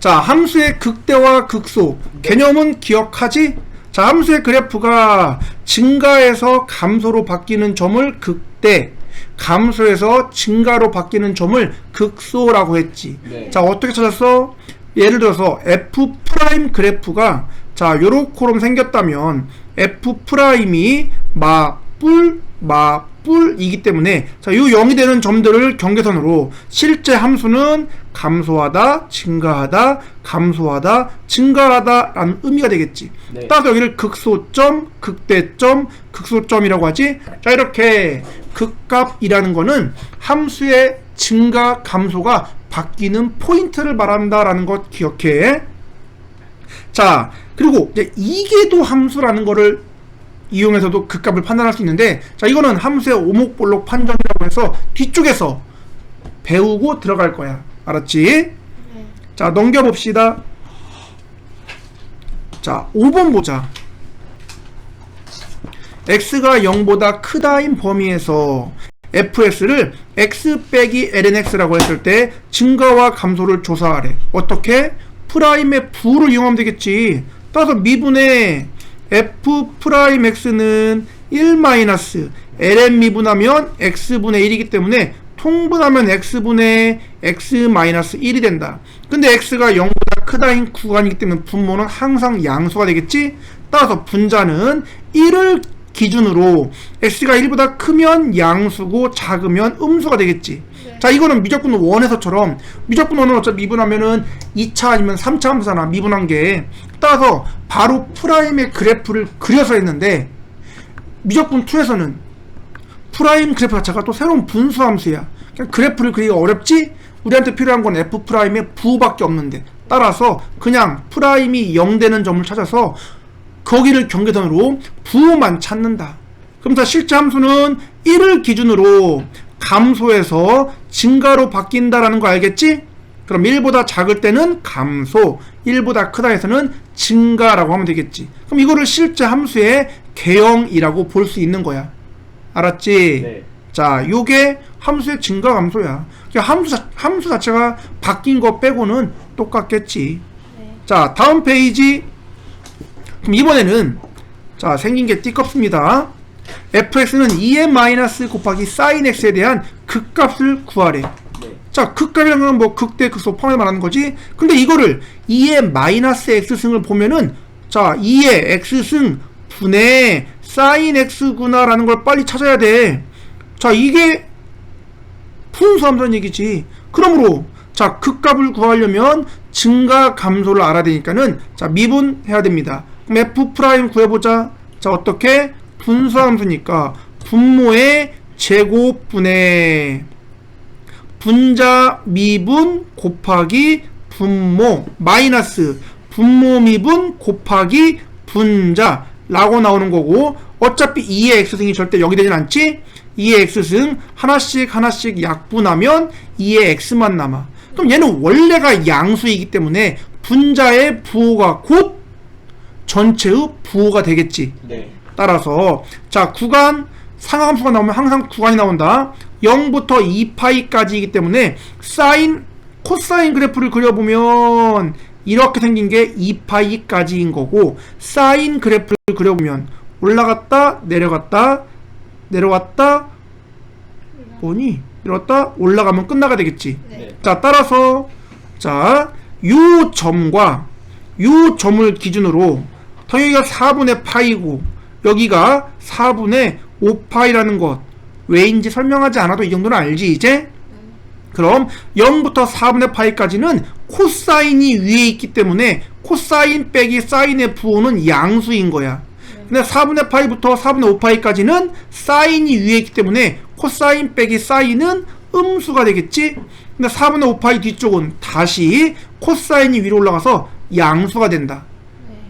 자, 함수의 극대와 극소 개념은 기억하지? 자, 함수의 그래프가 증가해서 감소로 바뀌는 점을 극대, 감소해서 증가로 바뀌는 점을 극소라고 했지. 네. 자, 어떻게 찾았어? 예를 들어서 F' 그래프가 자, 요렇게럼 생겼다면 F'이 마뿔이기 때문에 자, 요 0이 되는 점들을 경계선으로 실제 함수는 감소하다, 증가하다, 감소하다, 증가하다 라는 의미가 되겠지. 네. 따라서 여기를 극소점, 극대점, 극소점이라고 하지. 자, 이렇게 극값이라는 거는 함수의 증가, 감소가 바뀌는 포인트를 말한다라는 것 기억해. 자, 그리고 이제 이계도 함수라는 거를 이용해서도 극값을 판단할 수 있는데, 자, 이거는 함수의 오목볼록 판정이라고 해서 뒤쪽에서 배우고 들어갈 거야. 알았지? 네. 자, 넘겨봅시다. 자, 5번 보자. x가 0보다 크다인 범위에서 fx를 x 빼기 lnx라고 했을 때 증가와 감소를 조사하래. 어떻게? 프라임의 부를 이용하면 되겠지. 따라서 미분의 f'x는 1 마이너스 ln 미분하면 x분의 1이기 때문에 통분하면 x분의 x 마이너스 1이 된다. 근데 x가 0보다 크다인 구간이기 때문에 분모는 항상 양수가 되겠지. 따라서 분자는 1을 기준으로 x가 1보다 크면 양수고 작으면 음수가 되겠지. 네. 자, 이거는 미적분 1에서처럼 미적분 1은 어차피 미분하면은 2차 아니면 3차 함수잖아, 미분한 게. 따라서 바로 프라임의 그래프를 그려서 했는데 미적분 2에서는 프라임 그래프 자체가 또 새로운 분수 함수야. 그냥 그래프를 그리기가 어렵지? 우리한테 필요한 건 f'의 부호밖에 없는데, 따라서 그냥 프라임이 0 되는 점을 찾아서 거기를 경계선으로 부호만 찾는다. 그럼 자, 실제 함수는 1을 기준으로 감소해서 증가로 바뀐다라는 거 알겠지? 그럼 1보다 작을 때는 감소, 1보다 크다 해서는 증가라고 하면 되겠지. 그럼 이거를 실제 함수의 개형이라고 볼 수 있는 거야. 알았지? 네. 자, 요게 함수의 증가 감소야. 그러니까 함수 자체가 바뀐 거 빼고는 똑같겠지. 네. 자, 다음 페이지. 그럼 이번에는 자, 생긴 게 띠껍습니다. fx는 2n- 곱하기 sin x에 대한 극값을 구하래. 네. 자, 극값이라는 건 뭐 극대, 극소 포함해 말하는 거지. 근데 이거를 2의 x승을 보면은 자, 2의 x승 분의 sin x구나 라는 걸 빨리 찾아야 돼. 자, 이게 분수함수라는 얘기지. 그러므로 자, 극값을 구하려면 증가 감소를 알아야 되니까는 자, 미분해야 됩니다. 그럼 f' 구해보자. 자, 어떻게? 분수함수니까 분모의 제곱분의 분자 미분 곱하기 분모 마이너스 분모 미분 곱하기 분자 라고 나오는 거고, 어차피 2의 x승이 절대 0이 되진 않지? 2의 x승 하나씩 약분하면 2의 x만 남아. 그럼 얘는 원래가 양수이기 때문에 분자의 부호가 곧 전체의 부호가 되겠지. 네. 따라서 자, 구간 상하함수가 나오면 항상 구간이 나온다. 0부터 2파이까지이기 때문에 코사인 그래프를 그려보면 이렇게 생긴 게 2파이까지인 거고, 사인 그래프를 그려보면 올라갔다 내려갔다 내려왔다 뭐니? 내려왔다 올라가면 끝나가 되겠지. 네. 자, 따라서 자, 요 점과 요 점을 기준으로 여기가 4분의 파이고 여기가 4분의 5파이라는 것 왜인지 설명하지 않아도 이 정도는 알지 이제? 그럼 0부터 4분의 파이까지는 코사인이 위에 있기 때문에 코사인 빼기 사인의 부호는 양수인 거야. 근데 4분의 파이부터 4분의 5파이까지는 사인이 위에 있기 때문에 코사인 빼기 사인은 음수가 되겠지? 근데 4분의 5파이 뒤쪽은 다시 코사인이 위로 올라가서 양수가 된다.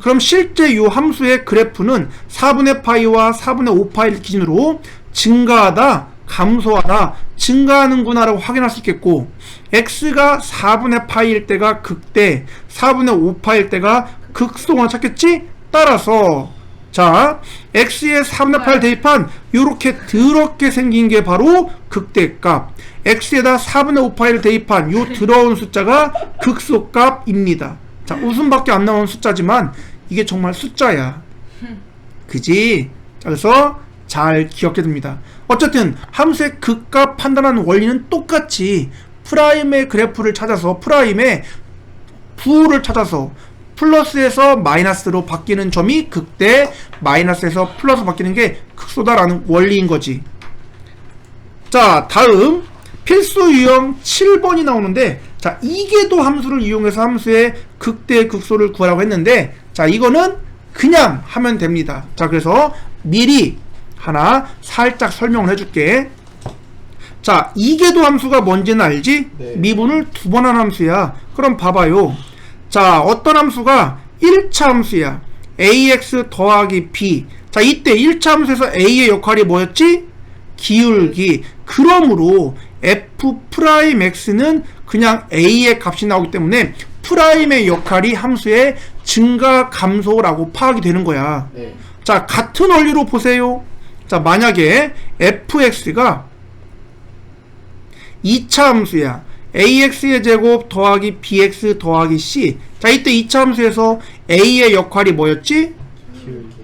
그럼 실제 요 함수의 그래프는 4분의 파이와 4분의 5파이를 기준으로 증가하다, 감소하다, 증가하는구나 라고 확인할 수 있겠고, x가 4분의 파이일 때가 극대, 4분의 5파일 때가 극소가 찾겠지? 따라서 자, x에 4분의 8 대입한 요렇게 더럽게 생긴 게 바로 극대값, x에다 4분의 5 파이를 대입한 요 더러운 숫자가 극소값입니다. 자, 웃음밖에 안 나오는 숫자지만 이게 정말 숫자야. 그지? 자, 그래서 잘 기억해 둡니다. 어쨌든 함수의 극값 판단하는 원리는 똑같이 프라임의 그래프를 찾아서 프라임의 부호를 찾아서 플러스에서 마이너스로 바뀌는 점이 극대, 마이너스에서 플러스 바뀌는 게 극소다라는 원리인 거지. 자, 다음 필수 유형 7번이 나오는데, 자, 이계도 함수를 이용해서 함수의 극대, 극소를 구하라고 했는데, 자, 이거는 그냥 하면 됩니다. 자, 그래서 미리 하나 살짝 설명을 해줄게. 자, 이계도 함수가 뭔지는 알지? 네. 미분을 2번 한 함수야. 그럼 봐봐요. 자, 어떤 함수가 1차 함수야. ax 더하기 b. 자, 이때 1차 함수에서 a의 역할이 뭐였지? 기울기. 그러므로 f'x는 그냥 a의 값이 나오기 때문에 프라임의 역할이 함수의 증가, 감소라고 파악이 되는 거야. 네. 자, 같은 원리로 보세요. 자, 만약에 fx가 2차 함수야. ax의 제곱 더하기 bx 더하기 c. 자, 이때 2차 함수에서 a의 역할이 뭐였지? 기울기.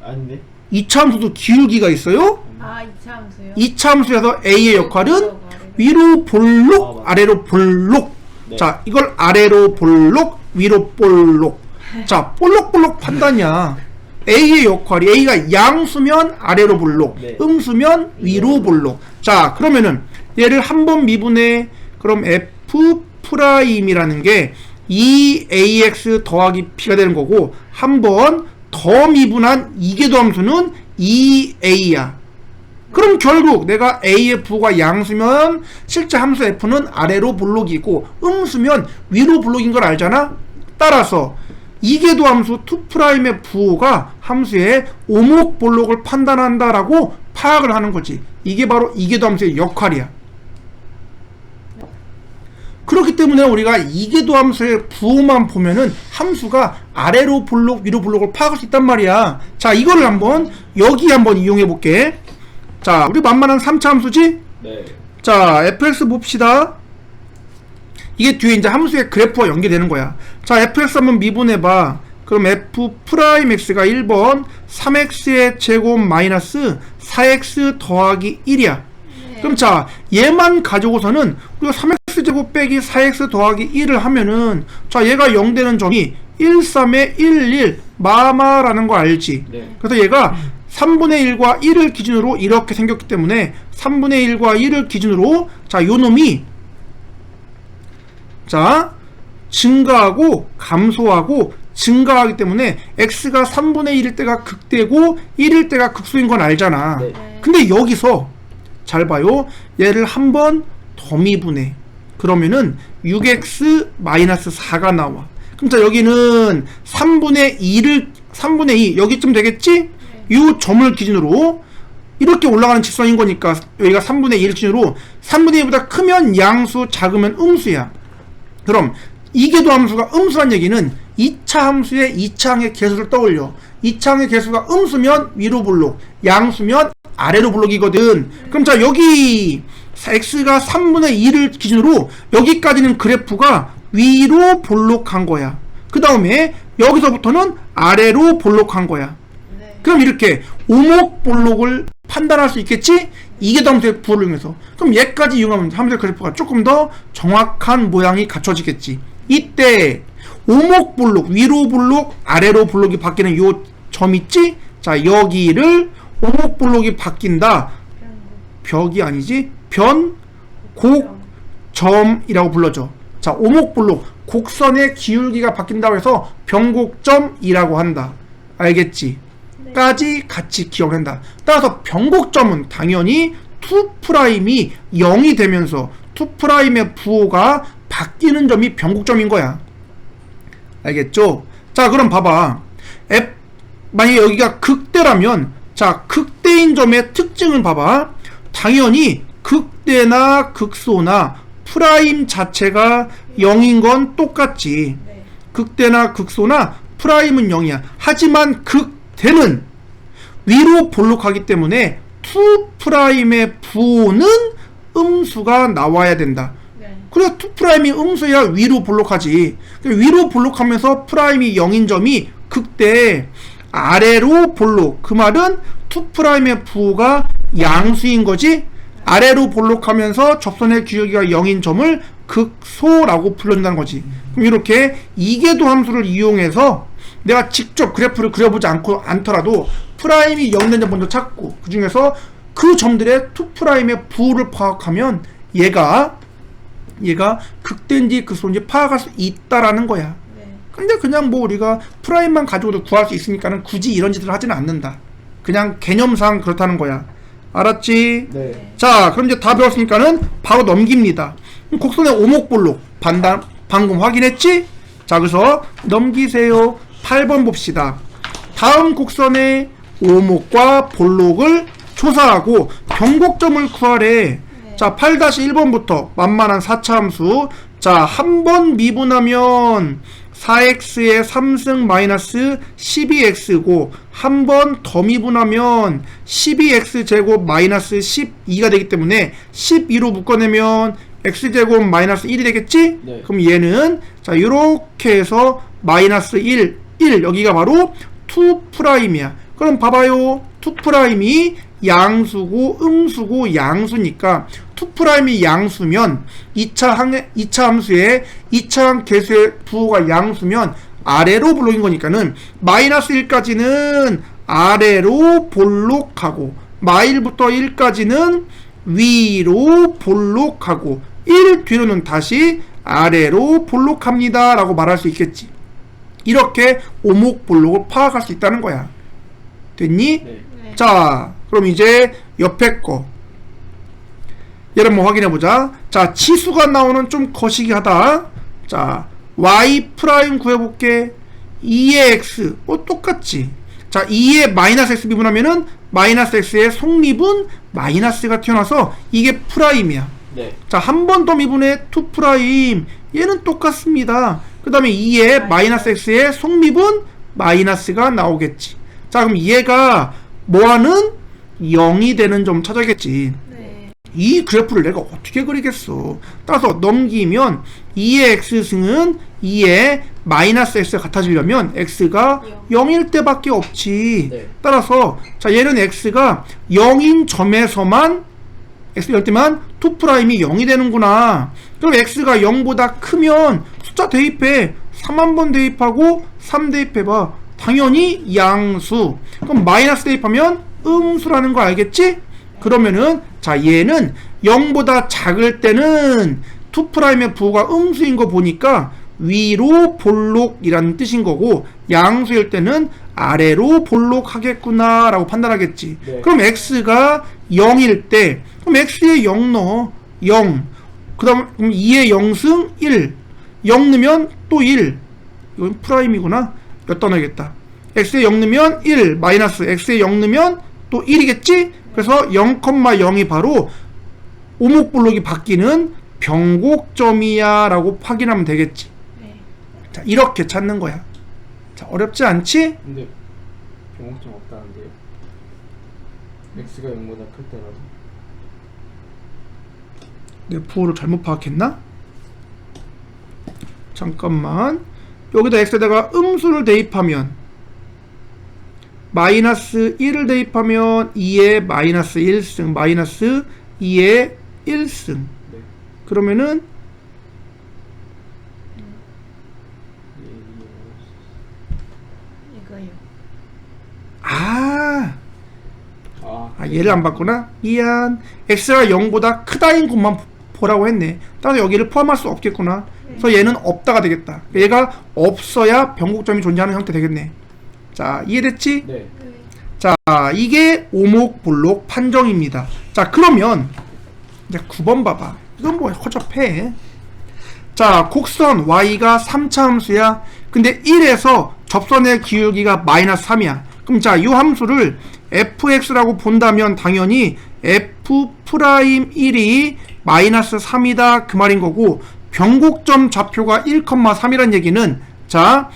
아닌데? 2차 함수도 기울기가 있어요? 아, 2차 함수요? 2차 함수에서 a의 역할은 위로 볼록, 아래로 볼록. 네. 자, 이걸 아래로 볼록, 위로 볼록. 자, 볼록볼록 판단이야. a의 역할이, a가 양수면 아래로 볼록, 네. 음수면 위로 볼록. 자, 그러면은 얘를 한 번 미분해. 그럼 f 프라임이라는 게 2ax 더하기 p가 되는 거고, 한 번 더 미분한 이계도 함수는 2a야. 그럼 결국 내가 a의 부호가 양수면 실제 함수 f는 아래로 볼록이고 음수면 위로 볼록인 걸 알잖아? 따라서 이계도 함수 2'의 부호가 함수의 오목 볼록을 판단한다라고 파악을 하는 거지. 이게 바로 이계도 함수의 역할이야. 그렇기 때문에 우리가 이계도 함수의 부호만 보면은 함수가 아래로 볼록, 위로 볼록을 파악할 수 있단 말이야. 자, 이거를 한번 여기 한번 이용해 볼게. 자, 우리 만만한 3차 함수지? 네. 자, fx 봅시다. 이게 뒤에 이제 함수의 그래프와 연계되는 거야. 자, fx 한번 미분해봐. 그럼 f'x가 1번 3x의 제곱 마이너스 4x 더하기 1이야. 그럼 자, 얘만 가지고서는 우리가 3x 제곱 빼기 4x 더하기 1을 하면은, 자, 얘가 0 되는 점이 1, 3에 1, 1 마마라는 거 알지? 네. 그래서 얘가 3분의 1과 1을 기준으로 이렇게 생겼기 때문에 3분의 1과 1을 기준으로, 자, 요 놈이 자, 증가하고 감소하고 증가하기 때문에 x가 3분의 1일 때가 극대고 1일 때가 극소인 건 알잖아. 네. 근데 여기서 잘 봐요. 얘를 한 번 더 미분해. 그러면은 6x-4가 나와. 그럼 자, 여기는 3분의 2 여기쯤 되겠지? 이 점을 기준으로 이렇게 올라가는 직선인 거니까 여기가 3분의 1 기준으로 3분의 1보다 크면 양수, 작으면 음수야. 그럼 이계도 함수가 음수란 얘기는 2차 함수의 2차항의 개수를 떠올려. 2차항의 개수가 음수면 위로 볼록, 양수면 아래로 볼록이거든. 그럼 자, 여기 x가 3분의 2를 기준으로 여기까지는 그래프가 위로 볼록한 거야. 그 다음에 여기서부터는 아래로 볼록한 거야. 네. 그럼 이렇게 오목 볼록을 판단할 수 있겠지? 이계도 함수의 부호를 이용해서. 그럼 얘까지 이용하면 함수의 그래프가 조금 더 정확한 모양이 갖춰지겠지. 이때 오목 볼록, 위로 볼록, 아래로 볼록이 바뀌는 요 점 있지? 자, 여기를 오목 볼록이 바뀐다. 벽이 아니지? 변곡점이라고 불러줘. 자, 오목 볼록, 곡선의 기울기가 바뀐다고 해서 변곡점이라고 한다. 알겠지? 네. 까지 같이 기억을 한다. 따라서 변곡점은 당연히 2'이 0이 되면서 2'의 부호가 바뀌는 점이 변곡점인 거야. 알겠죠? 자, 그럼 봐봐. 만약에 여기가 극대라면, 자, 극대인 점의 특징을 봐봐. 당연히 극대나 극소나 프라임 자체가 0인 건 똑같지. 네. 극대나 극소나 프라임은 0이야. 하지만 극 되는 위로 볼록하기 때문에 2'의 부호는 음수가 나와야 된다. 네. 그래 2'이 음수야 위로 볼록하지. 위로 볼록하면서 프라임이 0인 점이 극대 아래로 볼록. 그 말은 2'의 부호가 양수인 거지. 아래로 볼록하면서 접선의 기울기가 0인 점을 극소라고 불러준다는 거지. 그럼 이렇게 이계도 함수를 이용해서 내가 직접 그래프를 그려보지 않더라도 프라임이 0된 점 먼저 찾고 그 중에서 그 점들의 2'의 부호를 파악하면 얘가 극대인지 극소인지 파악할 수 있다라는 거야. 네. 근데 그냥 뭐 우리가 프라임만 가지고도 구할 수 있으니까는 굳이 이런 짓을 하지는 않는다. 그냥 개념상 그렇다는 거야. 알았지? 네. 자, 그럼 이제 다 배웠으니까는 바로 넘깁니다. 곡선의 오목볼록 방금 확인했지? 자, 그래서 넘기세요. 8번 봅시다. 다음 곡선의 오목과 볼록을 조사하고 변곡점을 구하래. 네. 자, 8-1번부터 만만한 4차 함수. 자, 한 번 미분하면 4x의 3승 마이너스 12x고 한 번 더 미분하면 12x제곱 마이너스 12가 되기 때문에 12로 묶어내면 x제곱 마이너스 1이 되겠지? 네. 그럼 얘는 자 요렇게 해서 마이너스 1 여기가 바로 2'이야. 그럼 봐봐요. 2'이 양수고 음수고 양수니까 2'이 양수면 2차 함수의 2차 계수의 부호가 양수면 아래로 볼록인 거니까는 마이너스 1까지는 아래로 볼록하고 마일부터 1까지는 위로 볼록하고 1 뒤로는 다시 아래로 볼록합니다 라고 말할 수 있겠지. 이렇게 오목볼록을 파악할 수 있다는 거야. 됐니? 네. 네. 자, 그럼 이제 옆에 거 얘를 한번 확인해보자. 자, 치수가 나오는 좀 거시기하다. 자, y 프라임 구해볼게. 2의 x 똑같지. 자, 2의 마이너스 x 미분하면은 마이너스 x의 속미분 마이너스가 튀어나와서 이게 프라임이야. 네. 자, 한 번 더 미분해 2'. 얘는 똑같습니다. 그 다음에 2의 마이너스 x의 속미분 마이너스가 나오겠지. 자, 그럼 얘가 뭐하는 0이 되는 점 찾아야겠지. 네. 이 그래프를 내가 어떻게 그리겠어. 따라서 넘기면 2의 x승은 2의 마이너스 x가 같아지려면 x가 0일 때밖에 없지. 네. 따라서 자 얘는 x가 0인 점에서만 x 열 때만 2'이 0이 되는구나. 그럼 x가 0보다 크면 숫자 대입해. 3 한 번 대입하고 3 대입해봐. 당연히 양수. 그럼 마이너스 대입하면 음수라는 거 알겠지? 그러면은 자 얘는 0보다 작을 때는 2'의 부호가 음수인 거 보니까 위로 볼록이라는 뜻인 거고 양수일 때는 아래로 볼록하겠구나 라고 판단하겠지. 네. 그럼 x가 0일 때 그럼 x에 0 넣어. 0. 그 다음 2의 0승 1. 0 넣으면 또 1. 이건 프라임이구나. 엿다 넣어야겠다. x에 0 넣으면 1 마이너스 x에 0 넣으면 또 1이겠지? 그래서 0,0이 바로 오목볼록이 바뀌는 변곡점이야 라고 확인하면 되겠지. 네. 자, 이렇게 찾는 거야. 자, 어렵지 않지? 근데 변곡점 없다는데요. x가 0보다 클 때라도. 내 부호를 잘못 파악했나? 잠깐만. 여기다 x에다가 음수를 대입하면 마이너스 1을 대입하면 2의 마이너스 1승 마이너스 2의 1승. 네. 그러면은 이거요. 얘를 안 봤구나. 미안. x가 0보다 크다인 것만 보라고 했네. 따라서 여기를 포함할 수 없겠구나. 그래서 얘는 없다가 되겠다. 얘가 없어야 변곡점이 존재하는 형태 되겠네. 자, 이해됐지? 네. 네. 자, 이게 오목볼록 판정입니다. 자, 그러면 이제 9번 봐봐. 이건 뭐 허접해. 자, 곡선 y가 3차 함수야. 근데 1에서 접선의 기울기가 마이너스 3이야. 그럼 자, 이 함수를 fx라고 본다면 당연히 f'1이 마이너스 3이다 그 말인 거고, 변곡점 좌표가 1,3이라는 얘기는 자,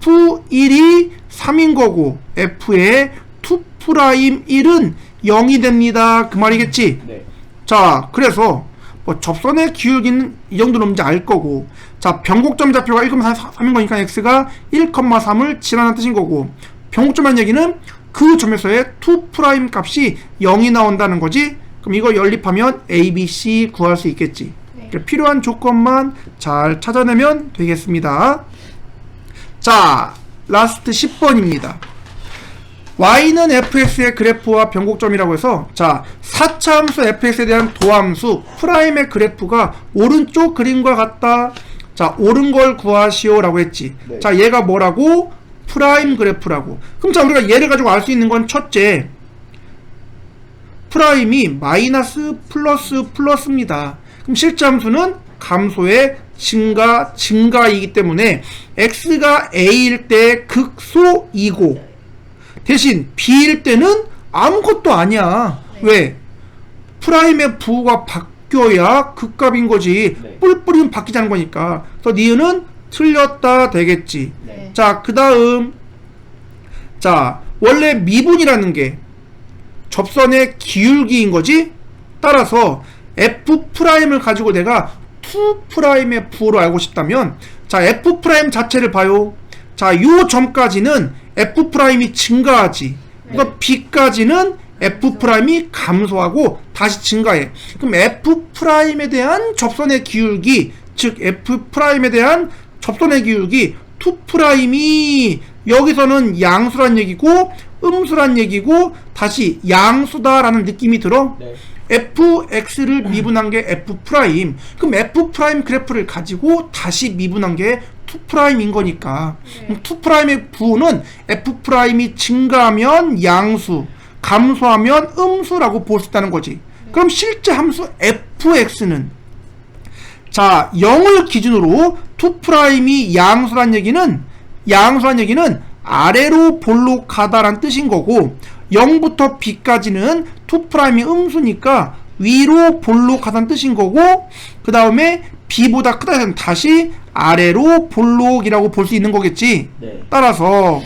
F1이 3인 거고 F의 2'1은 0이 됩니다. 그 말이겠지? 네. 자, 그래서 뭐 접선의 기울기는 이 정도는 뭔지 알 거고, 자, 변곡점 좌표가 1,3인 거니까 x가 1,3을 지나는 뜻인 거고, 변곡점이라는 얘기는 그 점에서의 2' 값이 0이 나온다는 거지. 그럼 이거 연립하면 a, b, c 구할 수 있겠지. 네. 필요한 조건만 잘 찾아내면 되겠습니다. 자, 라스트 10번입니다. y는 fx의 그래프와 변곡점이라고 해서, 자, 4차함수 fx에 대한 도함수 프라임의 그래프가 오른쪽 그림과 같다. 자, 옳은 걸 구하시오 라고 했지. 네. 자, 얘가 뭐라고? 프라임 그래프라고. 그럼 자, 우리가 얘를 가지고 알 수 있는 건 첫째, 프라임이 마이너스 플러스 플러스입니다. 그럼 실제 함수는 감소의 증가이기 때문에 x가 a일 때 극소이고, 대신 b일 때는 아무것도 아니야. 네. 왜? 프라임의 부호가 바뀌어야 극값인 거지. 네. 뿔뿔이는 바뀌지 않은 거니까. 그래서 니은은 틀렸다 되겠지. 네. 자, 그 다음, 자, 원래 미분이라는 게 접선의 기울기인 거지. 따라서 F'을 가지고 내가 2'의 부호로 알고 싶다면, 자, F' 자체를 봐요. 자, 요 점까지는 F'이 증가하지. 그러니까 B까지는 F'이 감소하고 다시 증가해. 그럼 F'에 대한 접선의 기울기, 즉 F'에 대한 접선의 기울기 2'이 여기서는 양수란 얘기고 음수란 얘기고 다시 양수다라는 느낌이 들어. 네. fx를 미분한 게 f'. 그럼 f' 그래프를 가지고 다시 미분한 게 2'인 거니까. 네. 2'의 부호는 f'이 증가하면 양수, 감소하면 음수라고 볼 수 있다는 거지. 그럼 실제 함수 fx는, 자, 0을 기준으로 2'이 양수란 얘기는 아래로 볼록하다란 뜻인 거고, 0부터 b까지는 2'이 음수니까 위로 볼록하다는 뜻인 거고, 그 다음에 b보다 크다 해서 다시 아래로 볼록이라고 볼 수 있는 거겠지. 네. 따라서,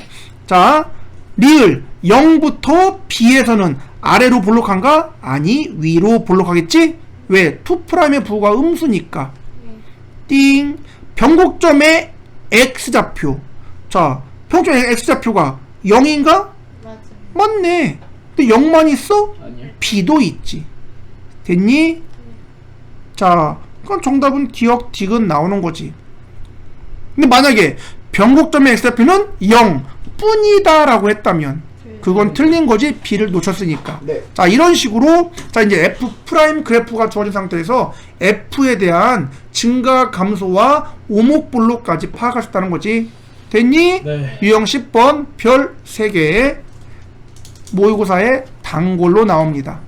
자, 리을 0부터 b에서는 아래로 볼록한가? 아니, 위로 볼록하겠지? 왜? 2'의 부호가 음수니까. 띵. 변곡점의 x좌표. 자, 변곡점의 x좌표가 0인가? 맞아요. 맞네. 근데 0만 있어? 아니요. b도 있지. 됐니? 자, 그럼 정답은 기억 디귿 나오는 거지. 근데 만약에 변곡점의 x좌표는 0 뿐이다 라고 했다면 그건 틀린 거지. b를 놓쳤으니까. 네. 자, 이런 식으로, 자, 이제 f' 그래프가 주어진 상태에서 f에 대한 증가 감소와 오목볼록까지 파악할 수 있다는 거지. 됐니? 네. 유형 10번 별 3개 모의고사에 단골로 나옵니다.